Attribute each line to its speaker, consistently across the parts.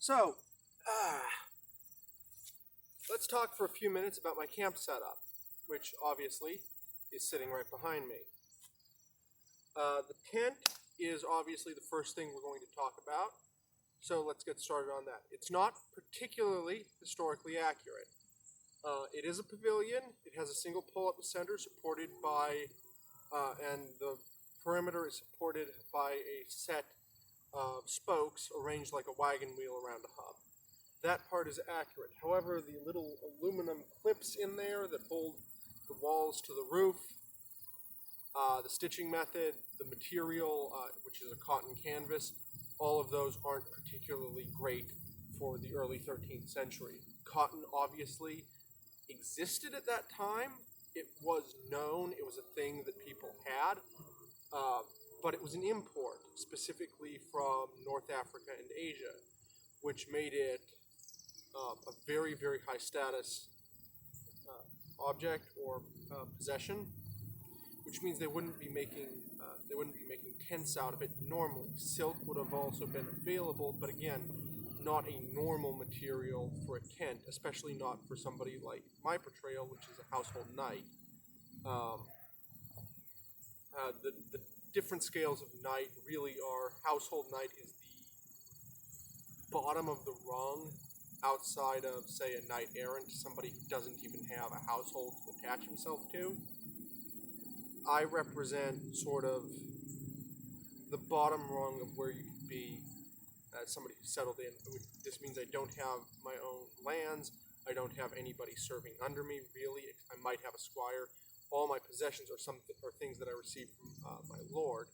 Speaker 1: So, let's talk for a few minutes about my camp setup, which obviously is sitting right behind me. The tent is obviously the first thing we're going to talk about, so let's get started on that. It's not particularly historically accurate. It is a pavilion. It has a single pull-up center supported by, and the perimeter is supported by a set of spokes arranged like a wagon wheel around a hub. That part is accurate. However, the little aluminum clips in there that hold the walls to the roof, the stitching method, the material, which is a cotton canvas, all of those aren't particularly great for the early 13th century. Cotton obviously existed at that time. It was known, it was a thing that people had, but it was an import, specifically from North Africa and Asia, which made it a very, very high status object or possession, which means they wouldn't be making tents out of it normally. Silk would have also been available, but again, not a normal material for a tent, especially not for somebody like my portrayal, which is a household knight. The different scales of knight really are, household knight is the bottom of the rung outside of, say, a knight errant, somebody who doesn't even have a household to attach himself to. I represent sort of the bottom rung of where you could be as somebody who's settled in. This means I don't have my own lands, I don't have anybody serving under me, really. I might have a squire. All my possessions are things that I received from my lord.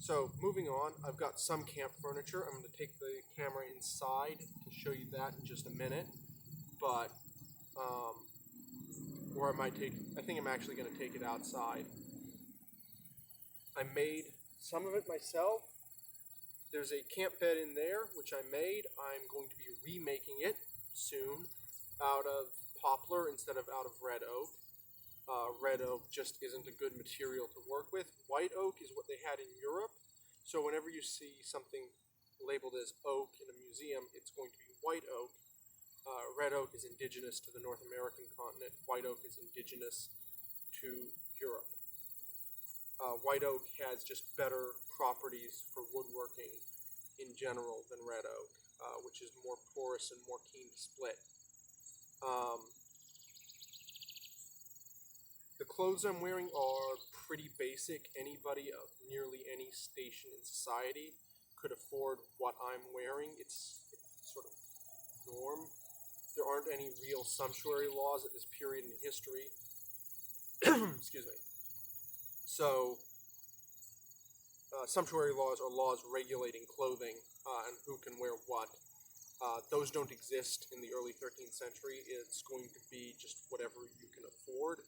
Speaker 1: So, moving on, I've got some camp furniture. I'm going to take the camera inside to show you that in just a minute. But, or I think I'm actually going to take it outside. I made some of it myself. There's a camp bed in there, which I made. I'm going to be remaking it soon out of poplar instead of out of red oak. Red oak just isn't a good material to work with. White oak is what they had in Europe. So whenever you see something labeled as oak in a museum, it's going to be white oak. Red oak is indigenous to the North American continent. White oak is indigenous to Europe. White oak has just better properties for woodworking in general than red oak, which is more porous and more keen to split. The clothes I'm wearing are pretty basic. Anybody of nearly any station in society could afford what I'm wearing. It's sort of norm. There aren't any real sumptuary laws at this period in history. Excuse me. So, sumptuary laws are laws regulating clothing and who can wear what. Those don't exist in the early 13th century. It's going to be just whatever you can afford.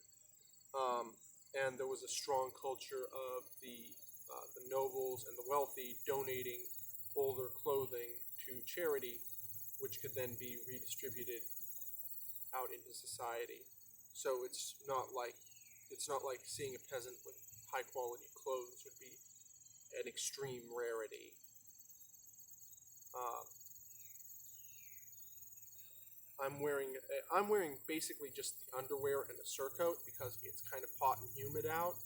Speaker 1: And there was a strong culture of the nobles and the wealthy donating older clothing to charity, which could then be redistributed out into society. So it's not like seeing a peasant with high quality clothes would be an extreme rarity. I'm wearing basically just the underwear and a surcoat because it's kind of hot and humid out,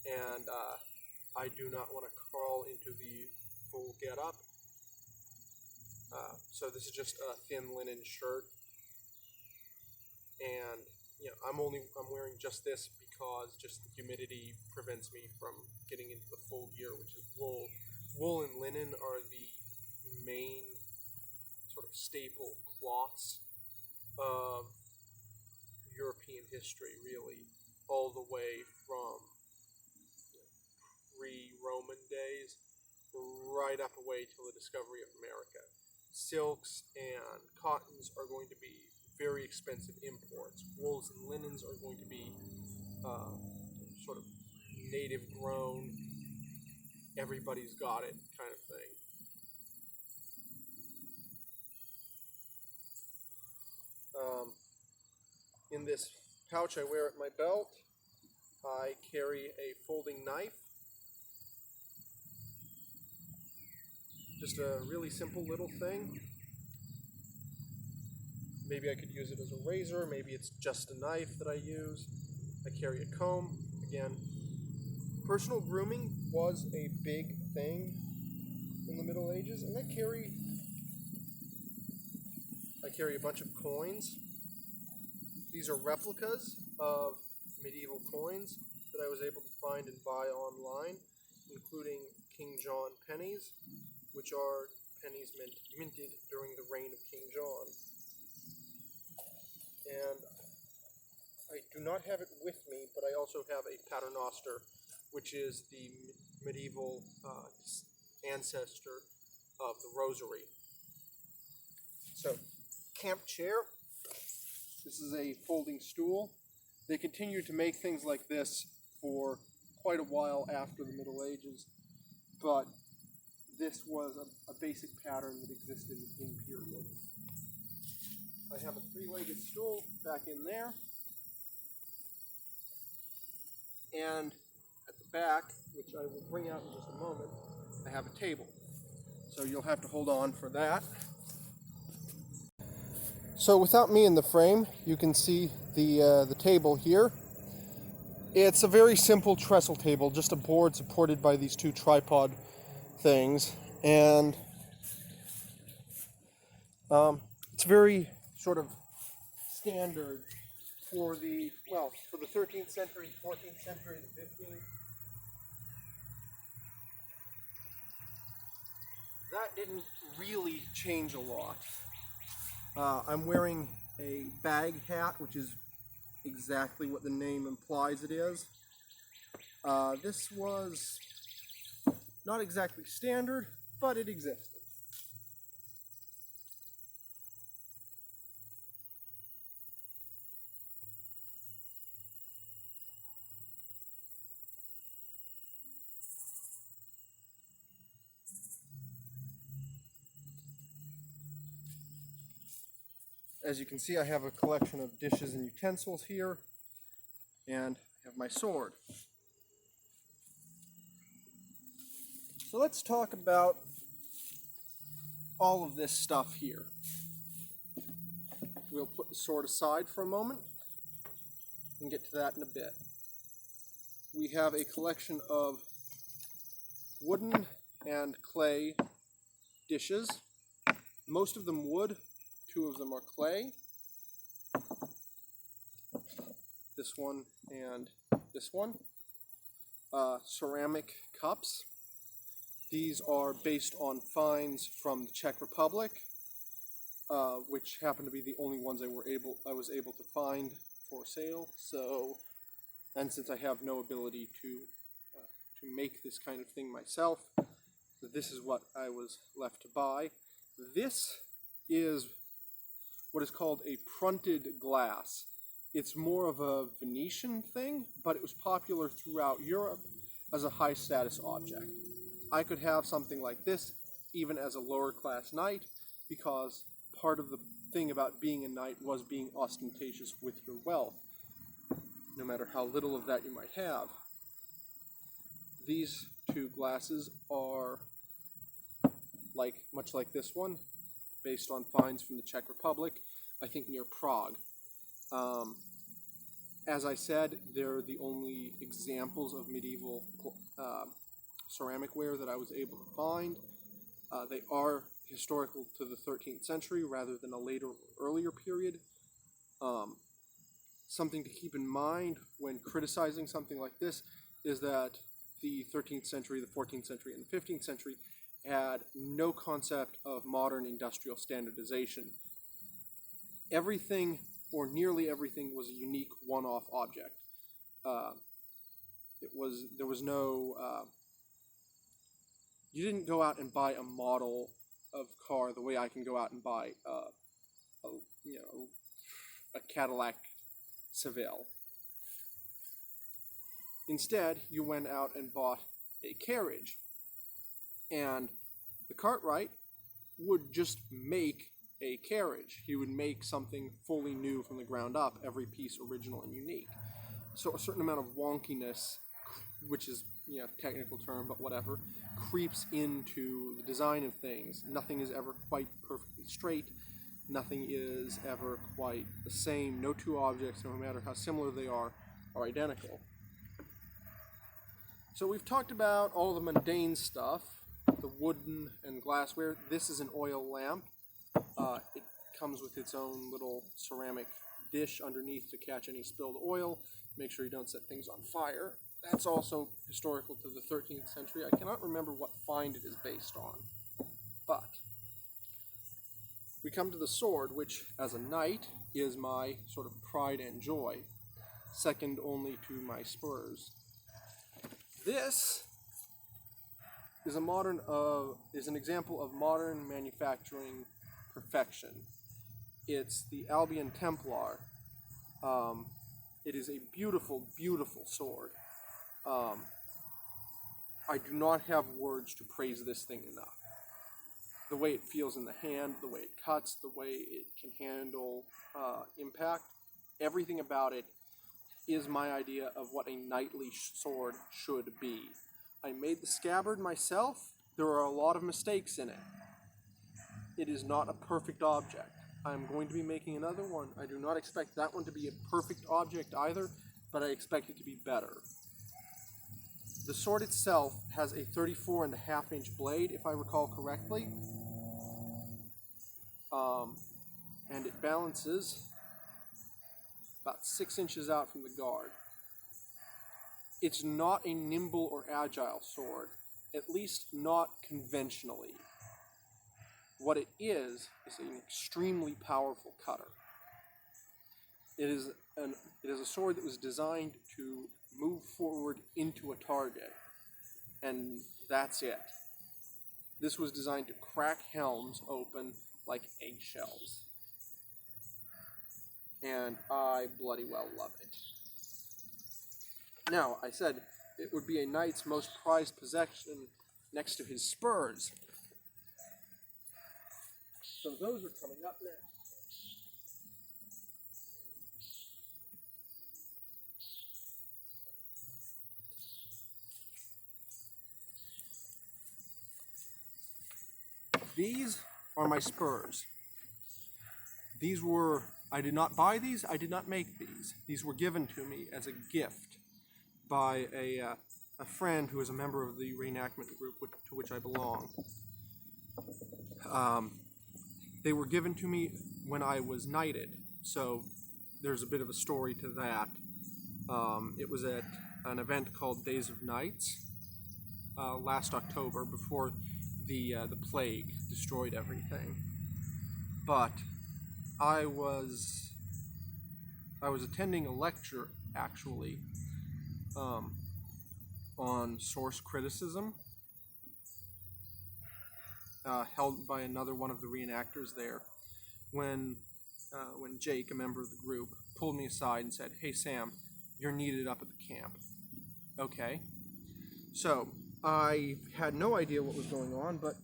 Speaker 1: and I do not want to crawl into the full getup. So this is just a thin linen shirt, and I'm wearing just this because just the humidity prevents me from getting into the full gear, which is wool. Wool and linen are the main sort of staple cloths of European history, really, all the way from pre-Roman days right up away till the discovery of America. Silks and cottons are going to be very expensive imports. Wools and linens are going to be sort of native grown, everybody's got it kind of thing. In this pouch I wear at my belt, I carry a folding knife. Just a really simple little thing. Maybe I could use it as a razor, maybe it's just a knife that I use. I carry a comb. Again, personal grooming was a big thing in the Middle Ages, and I carry a bunch of coins. These are replicas of medieval coins that I was able to find and buy online, including King John pennies, which are pennies minted during the reign of King John. And I do not have it with me, but I also have a paternoster, which is the medieval ancestor of the rosary. So, camp chair. This is a folding stool. They continued to make things like this for quite a while after the Middle Ages, but this was a basic pattern that existed in period. I have a three-legged stool back in there, and at the back, which I will bring out in just a moment, I have a table. So you'll have to hold on for that. So without me in the frame, you can see the table here. It's a very simple trestle table, just a board supported by these two tripod things, and it's very sort of standard for the 13th century, 14th century, the 15th. That didn't really change a lot. I'm wearing a bag hat, which is exactly what the name implies it is. This was not exactly standard, but it existed. As you can see, I have a collection of dishes and utensils here, and I have my sword. So let's talk about all of this stuff here. We'll put the sword aside for a moment and get to that in a bit. We have a collection of wooden and clay dishes, most of them wood, 2 of them are clay. This one and this one. Ceramic cups. These are based on finds from the Czech Republic, which happen to be the only ones I was able to find for sale. So, and since I have no ability to make this kind of thing myself, this is what I was left to buy. This is what is called a prunted glass. It's more of a Venetian thing, but it was popular throughout Europe as a high status object. I could have something like this even as a lower class knight, because part of the thing about being a knight was being ostentatious with your wealth, no matter how little of that you might have. These 2 glasses are much like this one, based on finds from the Czech Republic, I think near Prague. As I said, they're the only examples of medieval ceramic ware that I was able to find. They are historical to the 13th century rather than a later or earlier period. Something to keep in mind when criticizing something like this is that the 13th century, the 14th century, and the 15th century had no concept of modern industrial standardization. Everything, or nearly everything, was a unique one-off object. There was no, you didn't go out and buy a model of car the way I can go out and buy a Cadillac Seville. Instead, you went out and bought a carriage, and the cartwright would just make a carriage. He would make something fully new from the ground up, every piece original and unique. So a certain amount of wonkiness, which is technical term, but whatever, creeps into the design of things. Nothing is ever quite perfectly straight. Nothing is ever quite the same. No two objects, no matter how similar they are identical. So we've talked about all the mundane stuff, the wooden and glassware. This is an oil lamp. It comes with its own little ceramic dish underneath to catch any spilled oil, make sure you don't set things on fire. That's also historical to the 13th century. I cannot remember what find it is based on. But we come to the sword, which as a knight is my sort of pride and joy, second only to my Spurs. This is an example of modern manufacturing perfection. It's the Albion Templar. It is a beautiful, beautiful sword. I do not have words to praise this thing enough. The way it feels in the hand, the way it cuts, the way it can handle impact, everything about it is my idea of what a knightly sword should be. I made the scabbard myself. There are a lot of mistakes in it. It is not a perfect object. I'm going to be making another one. I do not expect that one to be a perfect object either, but I expect it to be better. The sword itself has a 34.5-inch blade, if I recall correctly, and it balances about 6 inches out from the guard. It's not a nimble or agile sword, at least not conventionally. What it is an extremely powerful cutter. It is a sword that was designed to move forward into a target, and that's it. This was designed to crack helms open like eggshells. And I bloody well love it. Now, I said it would be a knight's most prized possession next to his Spurs. So those are coming up next. These are my Spurs. I did not buy these, I did not make these. These were given to me as a gift by a friend who is a member of the reenactment group to which I belong. They were given to me when I was knighted, so there's a bit of a story to that. It was at an event called Days of Knights last October, before the plague destroyed everything. But I was attending a lecture, actually, on source criticism, held by another one of the reenactors there, when Jake, a member of the group, pulled me aside and said, "Hey Sam, you're needed up at the camp." Okay. So I had no idea what was going on, but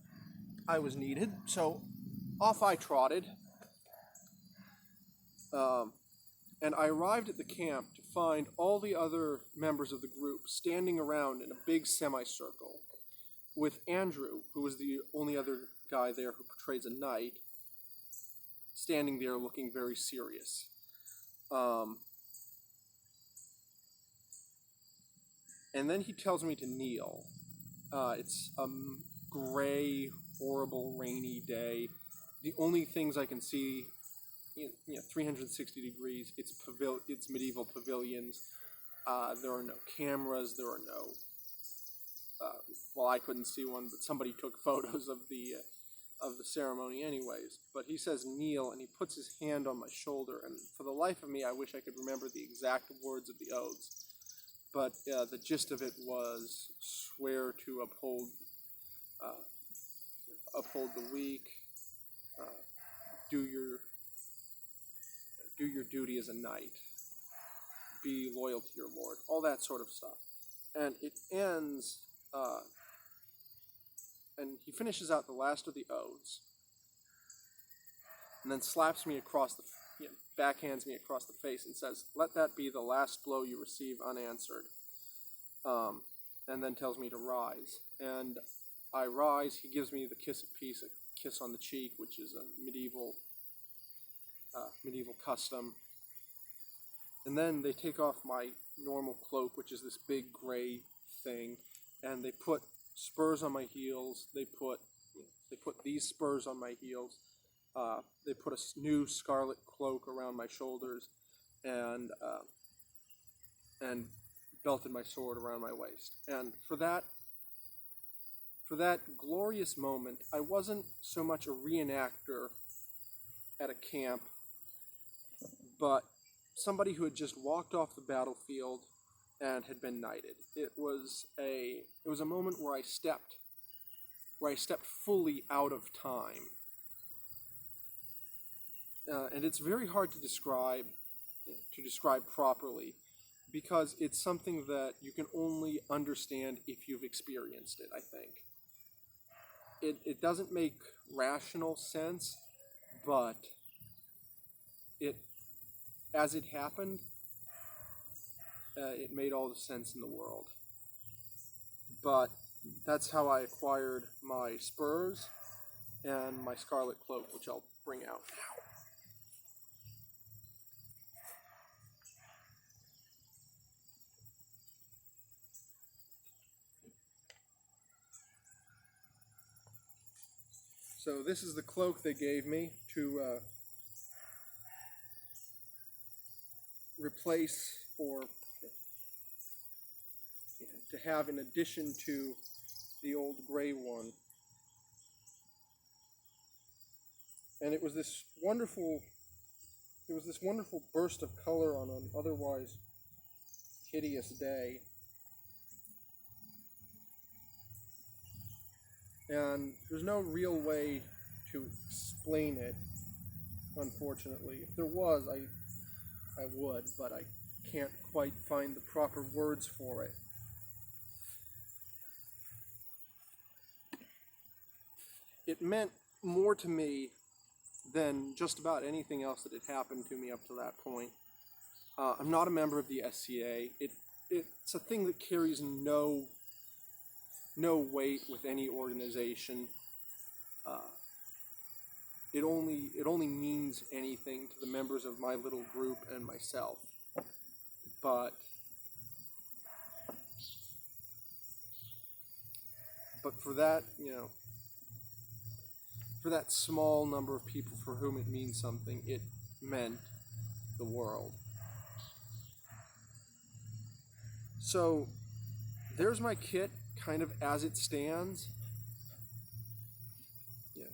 Speaker 1: I was needed, so off I trotted. And I arrived at the camp to find all the other members of the group standing around in a big semicircle, with Andrew, who was the only other guy there who portrays a knight, standing there looking very serious. And then he tells me to kneel. It's a gray, horrible, rainy day. The only things I can see, 360 degrees, it's medieval pavilions. There are no cameras, there are no, well, I couldn't see one, but somebody took photos of the ceremony anyways. But he says kneel, and he puts his hand on my shoulder, and for the life of me, I wish I could remember the exact words of the oaths. But the gist of it was, swear to uphold the weak, do your duty as a knight, be loyal to your lord, all that sort of stuff. And it ends, and he finishes out the last of the oaths, and then slaps me across the, backhands me across the face and says, "Let that be the last blow you receive unanswered," and then tells me to rise. And I rise. He gives me the kiss of peace, a kiss on the cheek, which is a medieval custom. And then they take off my normal cloak, which is this big gray thing, and they put spurs on my heels. They put these spurs on my heels. They put a new scarlet cloak around my shoulders, and belted my sword around my waist. And for that glorious moment, I wasn't so much a reenactor at a camp, but somebody who had just walked off the battlefield and had been knighted. It was a moment where I stepped fully out of time, and it's very hard to describe properly, because it's something that you can only understand if you've experienced it. I think it doesn't make rational sense, but as it happened, it made all the sense in the world. But that's how I acquired my spurs and my scarlet cloak, which I'll bring out now. So this is the cloak they gave me to replace, or to have in addition to the old gray one. And it was this wonderful burst of color on an otherwise hideous day. And there's no real way to explain it, unfortunately. If there was, I would, but I can't quite find the proper words for it. It meant more to me than just about anything else that had happened to me up to that point. I'm not a member of the SCA. It's a thing that carries no weight with any organization. It only means anything to the members of my little group and myself. But for that, for that small number of people for whom it means something, it meant the world. So there's my kit, kind of as it stands.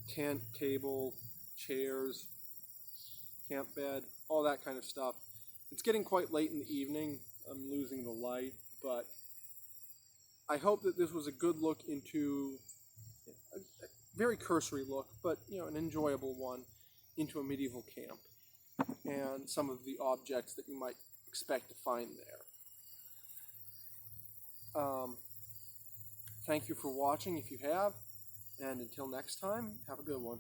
Speaker 1: Tent, table, chairs, camp bed, all that kind of stuff. It's getting quite late in the evening. I'm losing the light, but I hope that this was a good look into, a very cursory look, but an enjoyable one, into a medieval camp and some of the objects that you might expect to find there. Thank you for watching if you have, and until next time, have a good one.